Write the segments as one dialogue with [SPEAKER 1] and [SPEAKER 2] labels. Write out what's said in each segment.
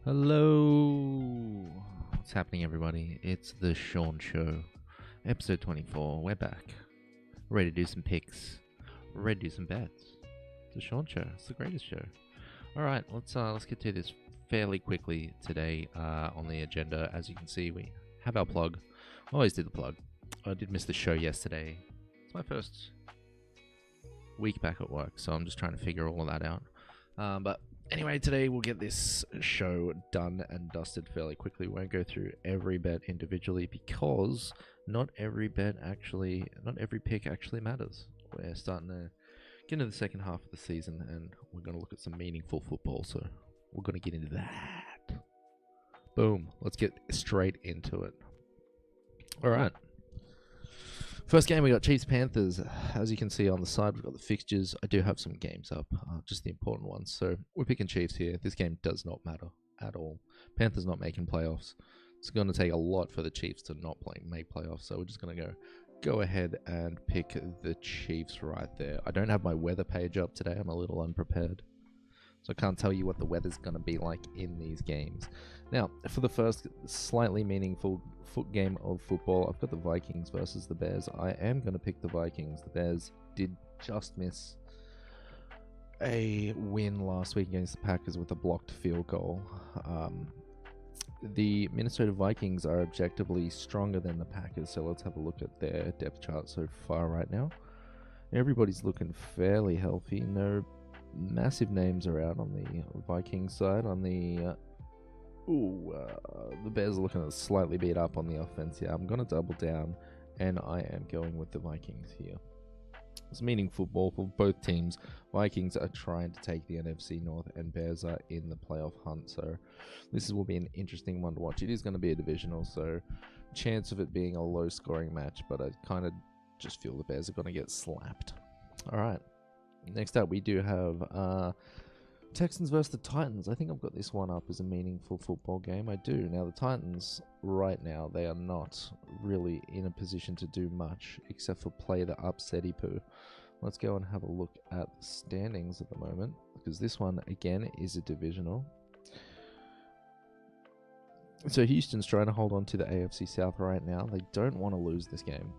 [SPEAKER 1] Hello! What's happening, everybody? It's The Shaun Show, episode 24. We're back. Ready to do some picks. Ready to do some bets. The Shaun Show. It's the greatest show. Alright, let's get to this fairly quickly today on the agenda. As you can see, we have our plug. Always do the plug. I did miss the show yesterday. It's my first week back at work, so I'm just trying to figure all of that out. But anyway, today we'll get this show done and dusted fairly quickly. We won't go through every bet individually because not every pick actually matters. We're starting to get into the second half of the season and we're going to look at some meaningful football, so we're going to get into that. Boom. Let's get straight into it. Alright. First game, we got Chiefs-Panthers. As you can see on the side, we've got the fixtures. I do have some games up, just the important ones. So we're picking Chiefs here. This game does not matter at all. Panthers not making playoffs. It's going to take a lot for the Chiefs to not make playoffs. So we're just going to go ahead and pick the Chiefs right there. I don't have my weather page up today. I'm a little unprepared, so I can't tell you what the weather's going to be like in these games. Now, for the first slightly meaningful game of football, I've got the Vikings versus the Bears. I am going to pick the Vikings. The Bears did just miss a win last week against the Packers with a blocked field goal. The Minnesota Vikings are objectively stronger than the Packers, so let's have a look at their depth chart so far right now. Everybody's looking fairly healthy. No massive names are out on the Vikings side. On the the Bears are looking slightly beat up on the offense. Yeah, I'm going to double down, and I am going with the Vikings here. It's meaningful football for both teams. Vikings are trying to take the NFC North, and Bears are in the playoff hunt. So this will be an interesting one to watch. It is going to be a divisional, so chance of it being a low-scoring match, but I kind of just feel the Bears are going to get slapped. All right. Next up, we do have Texans versus the Titans. I think I've got this one up as a meaningful football game. I do. Now, the Titans, right now, they are not really in a position to do much except for play the upsetty poo. Let's go and have a look at the standings at the moment, because this one, again, is a divisional. So Houston's trying to hold on to the AFC South right now. They don't want to lose this game.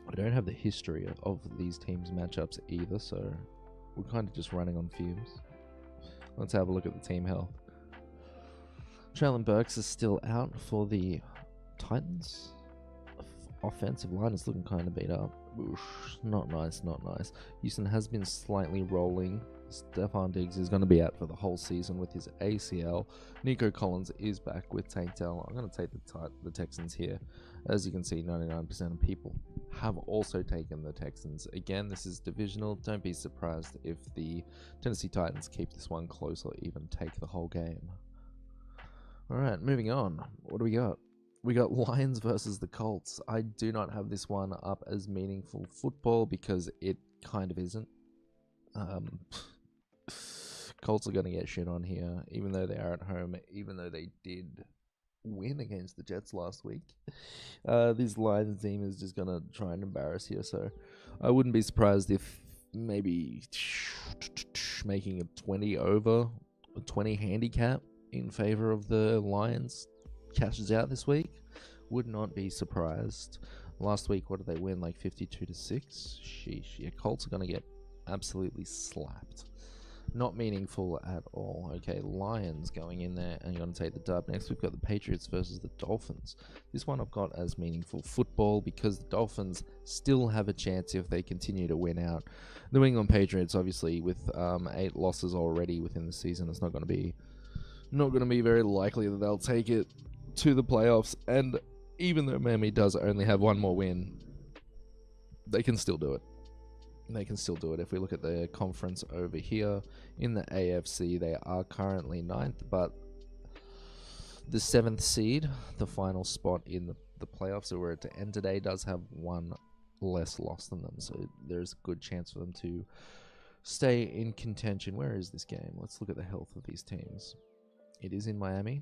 [SPEAKER 1] I don't have the history of these teams' matchups either, so we're kind of just running on fumes. Let's have a look at the team health. Traylon Burks is still out for the Titans. Offensive line is looking kind of beat up. Oof, not nice, not nice. Houston has been slightly rolling. Stephon Diggs is going to be out for the whole season with his ACL. Nico Collins is back with Tank Dell. I'm going to take the Texans here. As you can see, 99% of people have also taken the Texans. Again, this is divisional. Don't be surprised if the Tennessee Titans keep this one close or even take the whole game. Alright, moving on. What do we got? We got Lions versus the Colts. I do not have this one up as meaningful football because it kind of isn't. Colts are going to get shit on here, even though they are at home, even though they did win against the Jets last week. This Lions team is just going to try and embarrass here, so I wouldn't be surprised if maybe making a 20 handicap in favor of the Lions cashes out this week. Would not be surprised. Last week, what did they win? Like 52-6? Sheesh. Yeah, Colts are going to get absolutely slapped. Not meaningful at all. Okay, Lions going in there and you're going to take the dub. Next, we've got the Patriots versus the Dolphins. This one I've got as meaningful football because the Dolphins still have a chance if they continue to win out. New England Patriots, obviously, with 8 losses already within the season, it's not going to be very likely that they'll take it to the playoffs. And even though Miami does only have one more win, they can still do it. They can still do it. If we look at the conference over here in the AFC, they are currently 9th, but the 7th seed, the final spot in the playoffs, so we're to end today, does have one less loss than them, so there's a good chance for them to stay in contention. Where is this game? Let's look at the health of these teams. It is in Miami.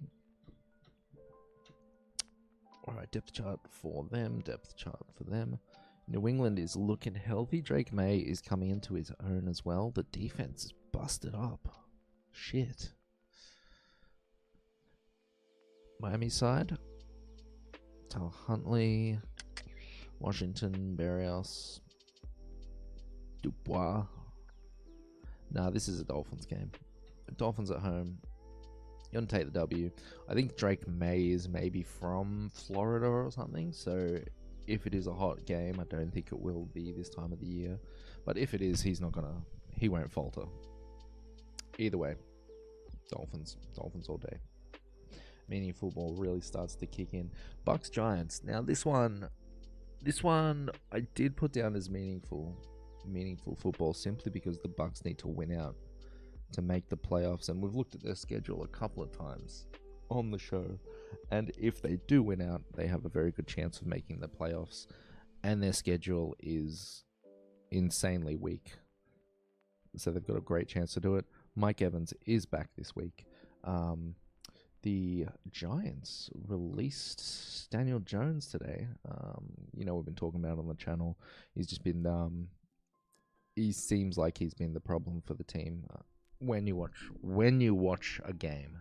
[SPEAKER 1] Alright, depth chart for them, depth chart for them. New England is looking healthy. Drake May is coming into his own as well. The defense is busted up. Shit. Miami side. Tal Huntley, Washington, Berrios, Dubois. Nah, this is a Dolphins game. Dolphins at home. You're going to take the W. I think Drake May is maybe from Florida or something. So if it is a hot game, I don't think it will be this time of the year. But if it is, he won't falter. Either way, Dolphins all day. Meaning football really starts to kick in. Bucks Giants. Now this one I did put down as meaningful football simply because the Bucks need to win out to make the playoffs, and we've looked at their schedule a couple of times on the show, and if they do win out, they have a very good chance of making the playoffs, and their schedule is insanely weak, so they've got a great chance to do it. Mike Evans is back this week. The Giants released Daniel Jones today. We've been talking about it on the channel. He's just been, he seems like he's been the problem for the team. When you watch a game,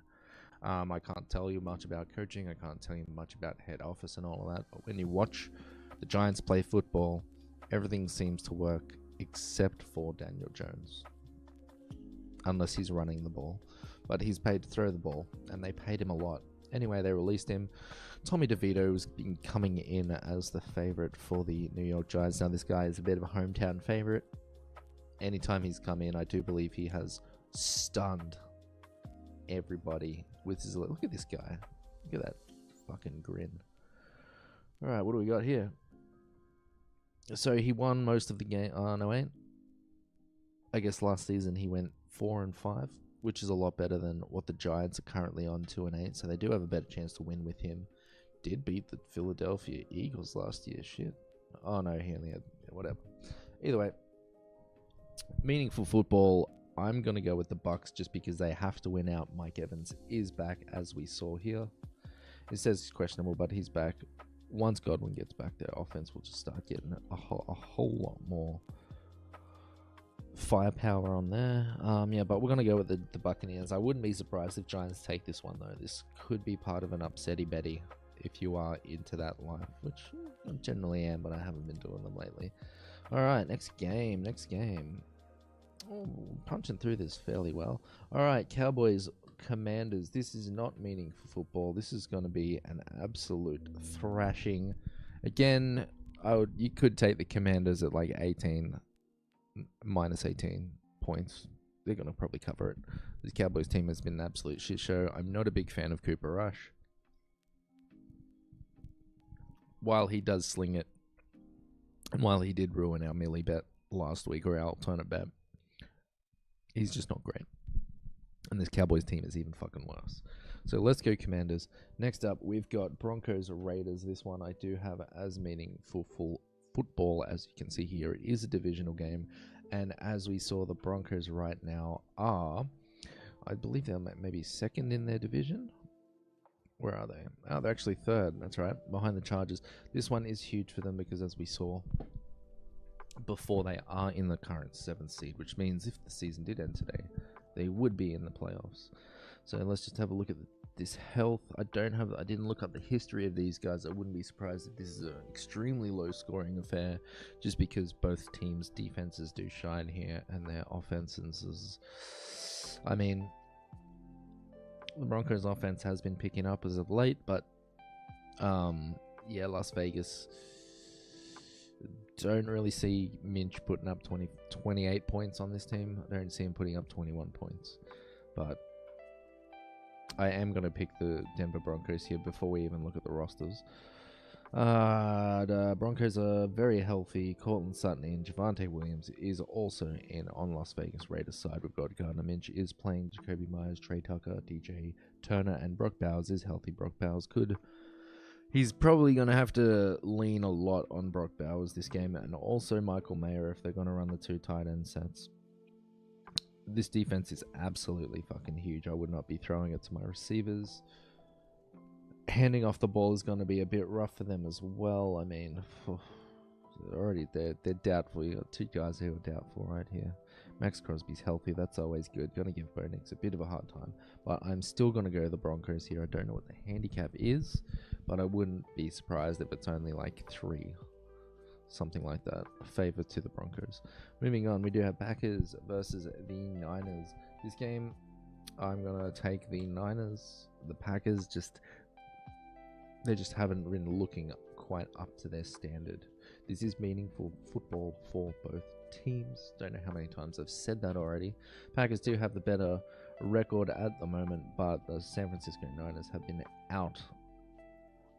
[SPEAKER 1] I can't tell you much about coaching. I can't tell you much about head office and all of that. But when you watch the Giants play football, everything seems to work except for Daniel Jones, unless he's running the ball. But he's paid to throw the ball, and they paid him a lot. Anyway, they released him. Tommy DeVito has been coming in as the favorite for the New York Giants. Now, this guy is a bit of a hometown favorite. Anytime he's come in, I do believe he has stunned everybody with his... Look at this guy. Look at that fucking grin. All right, what do we got here? So he won most of the game. No, wait. I guess last season he went 4-5. Which is a lot better than what the Giants are currently on, 2-8. So they do have a better chance to win with him. Did beat the Philadelphia Eagles last year. Shit. Oh no, he only had... whatever. Either way. Meaningful football. I'm going to go with the Bucks just because they have to win out. Mike Evans is back, as we saw here. It says he's questionable, but he's back. Once Godwin gets back, their offense will just start getting a whole lot more firepower on there. But we're going to go with the Buccaneers. I wouldn't be surprised if Giants take this one, though. This could be part of an upsetty betty if you are into that life, which I generally am, but I haven't been doing them lately. All right, next game. Oh, punching through this fairly well. All right, Cowboys, Commanders. This is not meaningful football. This is going to be an absolute thrashing. Again, you could take the Commanders at like minus 18 points. They're going to probably cover it. This Cowboys team has been an absolute shit show. I'm not a big fan of Cooper Rush. While he does sling it, and while he did ruin our Millie bet last week, or our alternate bet, he's just not great. And this Cowboys team is even fucking worse. So let's go Commanders. Next up, we've got Broncos Raiders. This one I do have as meaningful football. As you can see here, it is a divisional game, and as we saw, the Broncos right now are, I believe they're maybe second in their division. Where are they? Oh, they're actually third. That's right, behind the Chargers. This one is huge for them because, as we saw before, they are in the current 7th seed, which means if the season did end today, they would be in the playoffs. So let's just have a look at this health. I didn't look up the history of these guys. I wouldn't be surprised if this is an extremely low scoring affair, just because both teams' defenses do shine here and their offenses. I mean, the Broncos' offense has been picking up as of late, but Las Vegas, don't really see Minch putting up 28 points on this team. I don't see him putting up 21 points, but I am going to pick the Denver Broncos here before we even look at the rosters. The Broncos are very healthy. Cortland Sutton and Javonte Williams is also in on Las Vegas Raiders side. We've got Gardner Minch is playing, Jacoby Myers, Trey Tucker, DJ Turner, and Brock Bowers is healthy. Brock Bowers he's probably going to have to lean a lot on Brock Bowers this game, and also Michael Mayer if they're going to run the 2 tight end sets. This defense is absolutely fucking huge. I would not be throwing it to my receivers. Handing off the ball is going to be a bit rough for them as well. I mean, already they're doubtful. You got 2 guys who are doubtful right here. Max Crosby's healthy. That's always good. Gonna give Bo Nix a bit of a hard time. But I'm still gonna go the Broncos here. I don't know what the handicap is, but I wouldn't be surprised if it's only like 3. Something like that. A favor to the Broncos. Moving on, we do have Packers versus the Niners. This game, I'm gonna take the Niners. The Packers they just haven't been looking quite up to their standard. This is meaningful football for both teams. Don't know how many times I've said that already. Packers do have the better record at the moment, but the San Francisco Niners have been out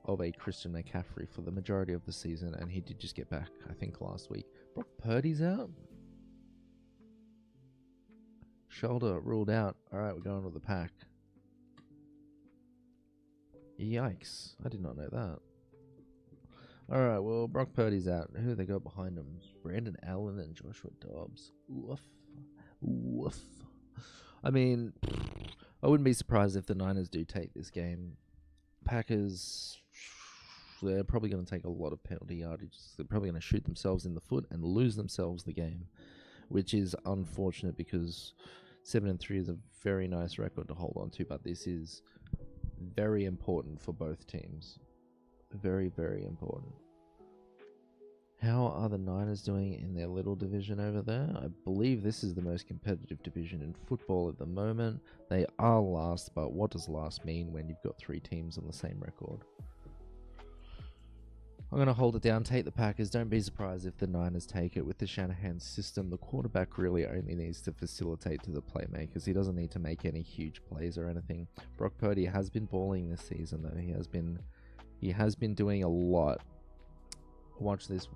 [SPEAKER 1] of a Christian McCaffrey for the majority of the season, and he did just get back, I think, last week. Brock Purdy's out. Shoulder ruled out. Alright, we're going with the Pack. Yikes. I did not know that. Alright, well, Brock Purdy's out. Who they got behind him? Brandon Allen and Joshua Dobbs. Woof. Woof. I mean, I wouldn't be surprised if the Niners do take this game. Packers, they're probably going to take a lot of penalty yardage. They're probably going to shoot themselves in the foot and lose themselves the game, which is unfortunate because 7-3 is a very nice record to hold on to, but this is very important for both teams. Very, very important. How are the Niners doing in their little division over there? I believe this is the most competitive division in football at the moment. They are last, but what does last mean when you've got 3 teams on the same record? I'm going to hold it down, take the Packers. Don't be surprised if the Niners take it. With the Shanahan system, the quarterback really only needs to facilitate to the playmakers. He doesn't need to make any huge plays or anything. Brock Purdy has been balling this season, though. He has been doing a lot. Watch this.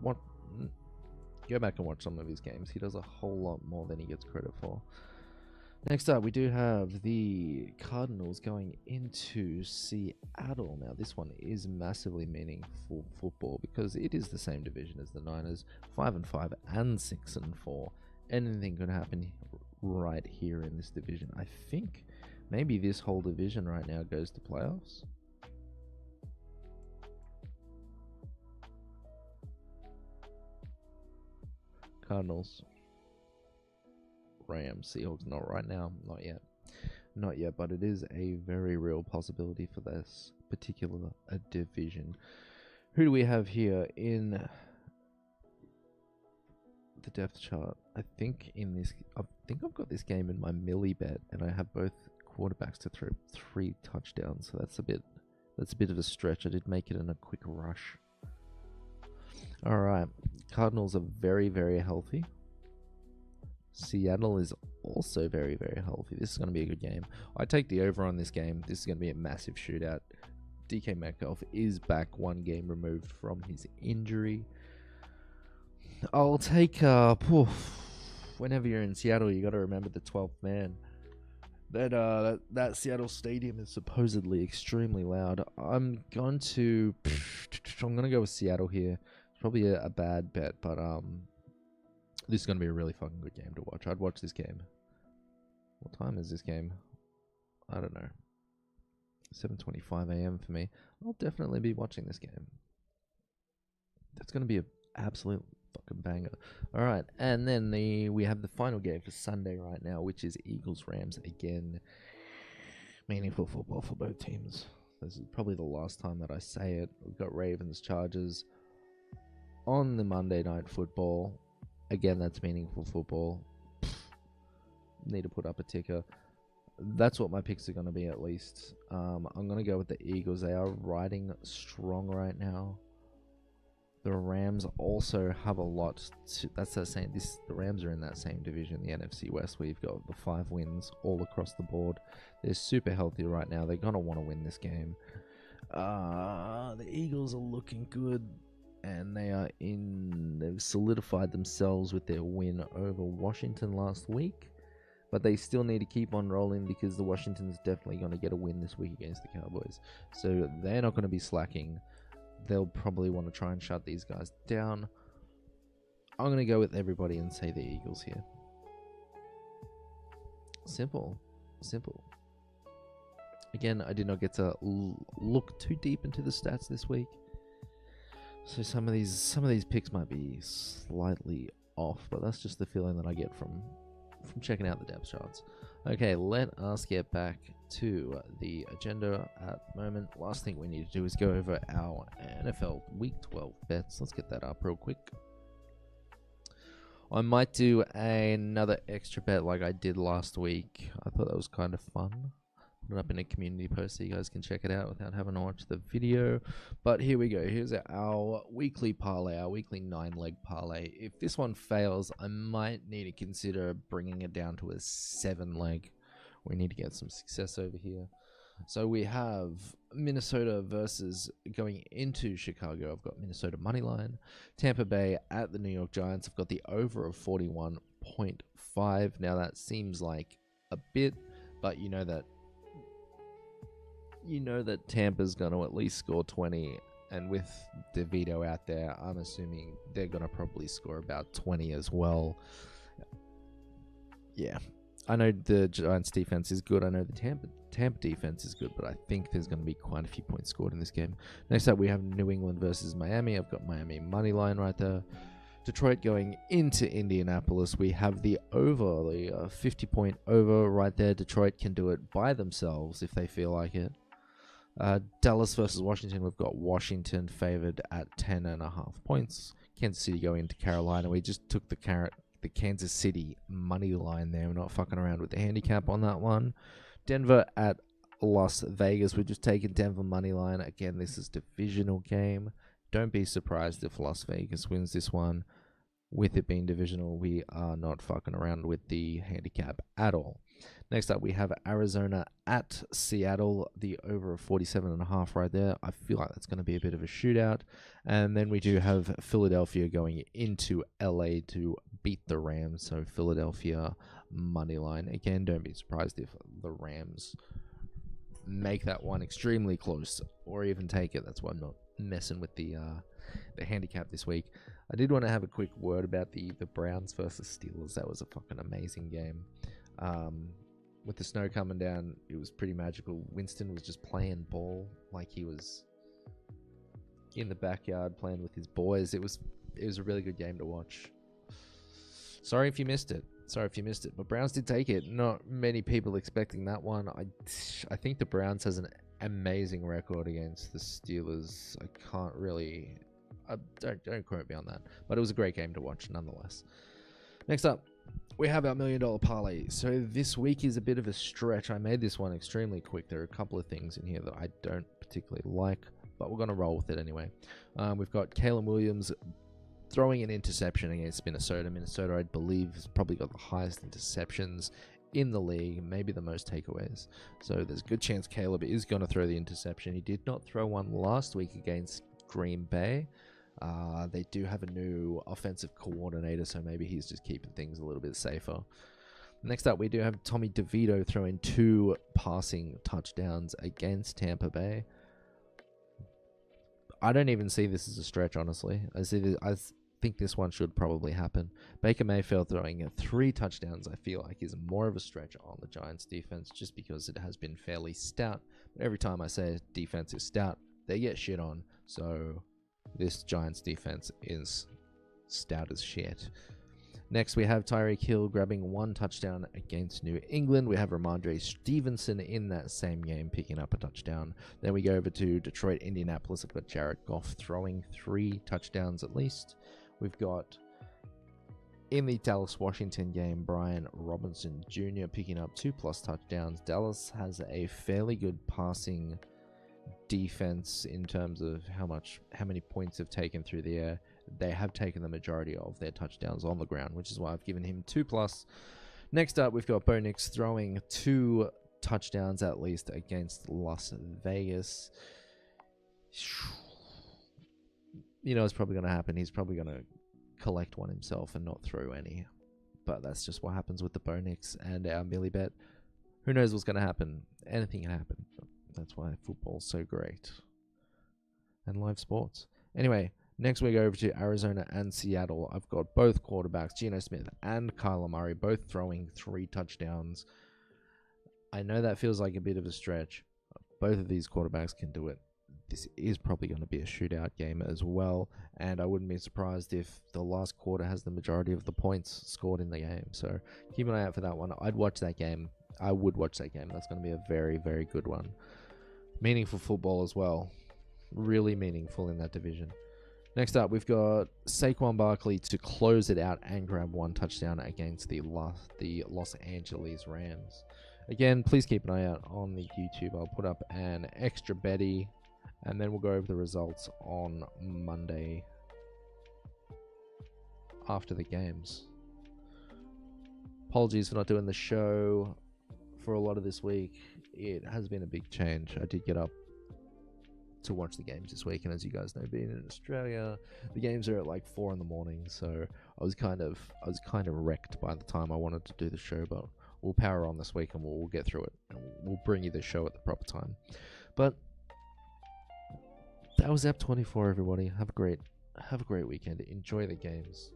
[SPEAKER 1] Go back and watch some of his games. He does a whole lot more than he gets credit for. Next up, we do have the Cardinals going into Seattle. Now, this one is massively meaningful football because it is the same division as the Niners, 5-5 and 6-4. Anything could happen right here in this division. I think maybe this whole division right now goes to playoffs. Cardinals, Rams, Seahawks, not right now, not yet, but it is a very real possibility for this particular division. Who do we have here in the depth chart? I think I've got this game in my Millie bet, and I have both quarterbacks to throw 3 touchdowns, so that's a bit of a stretch. I did make it in a quick rush. Alright, Cardinals are very, very healthy. Seattle is also very, very healthy. This is going to be a good game. I take the over on this game. This is going to be a massive shootout. DK Metcalf is back, 1 game removed from his injury. I'll take, whenever you're in Seattle, you got to remember the 12th man. That Seattle stadium is supposedly extremely loud. I'm going to go with Seattle here. Probably a bad bet, but this is going to be a really fucking good game to watch. I'd watch this game. What time is this game? I don't know. 7:25 a.m. for me. I'll definitely be watching this game. That's going to be an absolute fucking banger. Alright, and then we have the final game for Sunday right now, which is Eagles-Rams. Again, meaningful football for both teams. This is probably the last time that I say it. We've got Ravens-Chargers on the Monday Night Football. Again, that's meaningful football. Need to put up a ticker. That's what my picks are going to be, at least. I'm going to go with the Eagles. They are riding strong right now. The Rams also have a lot to, the Rams are in that same division, the NFC West, where you've got the 5 wins all across the board. They're super healthy right now. They're going to want to win this game. The Eagles are looking good. And they've solidified themselves with their win over Washington last week. But they still need to keep on rolling because the Washington's definitely going to get a win this week against the Cowboys. So they're not going to be slacking. They'll probably want to try and shut these guys down. I'm going to go with everybody and say the Eagles here. Simple. Again, I did not get to look too deep into the stats this week. So some of these picks might be slightly off, but that's just the feeling that I get from from checking out the depth charts. Okay, let us get back to the agenda at the moment. Last thing we need to do is go over our NFL Week 12 bets. Let's get that up real quick. I might do another extra bet like I did last week. I thought that was kind of fun. Put it up in a community post so you guys can check it out without having to watch the video. But here we go. Here's our weekly parlay, our weekly 9-leg parlay. If this one fails, I might need to consider bringing it down to a 7-leg. We need to get some success over here. So we have Minnesota versus going into Chicago. I've got Minnesota money line. Tampa Bay at the New York Giants. I've got the over of 41.5. Now that seems like a bit, but you know that Tampa's going to at least score 20, and with DeVito out there, I'm assuming they're going to probably score about 20 as well. Yeah, I know the Giants defense is good. I know the Tampa defense is good, but I think there's going to be quite a few points scored in this game. Next up, we have New England versus Miami. I've got Miami money line right there. Detroit going into Indianapolis. We have the over, the 50-point over right there. Detroit can do it by themselves if they feel like it. Dallas versus Washington. We've got Washington favored at 10.5 points. Kansas City going into Carolina. We just took the Kansas City money line there. We're not fucking around with the handicap on that one. Denver at Las Vegas. We've just taken Denver money line. Again, this is divisional game. Don't be surprised if Las Vegas wins this one. With it being divisional, we are not fucking around with the handicap at all. Next up, we have Arizona at Seattle, the over of 47.5 right there. I feel like that's going to be a bit of a shootout. And then we do have Philadelphia going into LA to beat the Rams. So Philadelphia money line. Again, don't be surprised if the Rams make that one extremely close or even take it. That's why I'm not messing with the handicap this week. I did want to have a quick word about the Browns versus Steelers. That was a fucking amazing game. With the snow coming down, it was pretty magical. Winston was just playing ball like he was in the backyard playing with his boys. It was a really good game to watch. Sorry if you missed it. But Browns did take it. Not many people expecting that one. I think the Browns has an amazing record against the Steelers. I can't really... don't quote me on that. But it was a great game to watch nonetheless. Next up, we have our $1 million parlay. So this week is a bit of a stretch. I made this one extremely quick. There are a couple of things in here that I don't particularly like, but we're going to roll with it anyway. We've got Kalen Williams throwing an interception against Minnesota. Minnesota, I believe, has probably got the highest interceptions in the league, maybe the most takeaways. So there's a good chance Caleb is going to throw the interception. He did not throw one last week against Green Bay. They do have a new offensive coordinator, so maybe he's just keeping things a little bit safer. Next up, we do have Tommy DeVito throwing 2 passing touchdowns against Tampa Bay. I don't even see this as a stretch, honestly. I think this one should probably happen. Baker Mayfield throwing 3 touchdowns, I feel like, is more of a stretch on the Giants' defense, just because it has been fairly stout. But every time I say defense is stout, they get shit on. So this Giants defense is stout as shit. Next, we have Tyreek Hill grabbing 1 touchdown against New England. We have Ramondre Stevenson in that same game picking up a touchdown. Then we go over to Detroit, Indianapolis. I've got Jared Goff throwing 3 touchdowns at least. We've got, in the Dallas-Washington game, Brian Robinson Jr. picking up 2+ touchdowns. Dallas has a fairly good passing defense in terms of how many points they've taken through the air. They have taken the majority of their touchdowns on the ground, which is why I've given him 2+. Next up, we've got Bo Nix throwing 2 touchdowns at least against Las Vegas. You know, it's probably going to happen. He's probably going to collect one himself and not throw any. But that's just what happens with the Bo Nix and our Millie bet. Who knows what's going to happen? Anything can happen. That's why football's so great. And live sports. Anyway, next we go over to Arizona and Seattle. I've got both quarterbacks, Geno Smith and Kyler Murray, both throwing 3 touchdowns. I know that feels like a bit of a stretch. Both of these quarterbacks can do it. this is probably going to be a shootout game as well, and I wouldn't be surprised if the last quarter has the majority of the points scored in the game. So keep an eye out for that one. I'd watch that game. I would watch that game. That's going to be a very, very good one. Meaningful football as well. Really meaningful in that division. Next up, we've got Saquon Barkley to close it out and grab one touchdown against the Los Angeles Rams. Again, please keep an eye out on the YouTube. I'll put up an extra betty, and then we'll go over the results on Monday after the games. Apologies for not doing the show for a lot of this week. It has been a big change. I did get up to watch the games this week, and as you guys know, being in Australia, the games are at like 4 in the morning, so I was kind of wrecked by the time I wanted to do the show, but we'll power on this week and we'll get through it, and we'll bring you the show at the proper time. But that was ep24, everybody. Have a great weekend. Enjoy the games.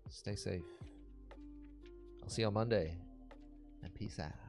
[SPEAKER 1] Stay safe. I'll see you on Monday, and peace out.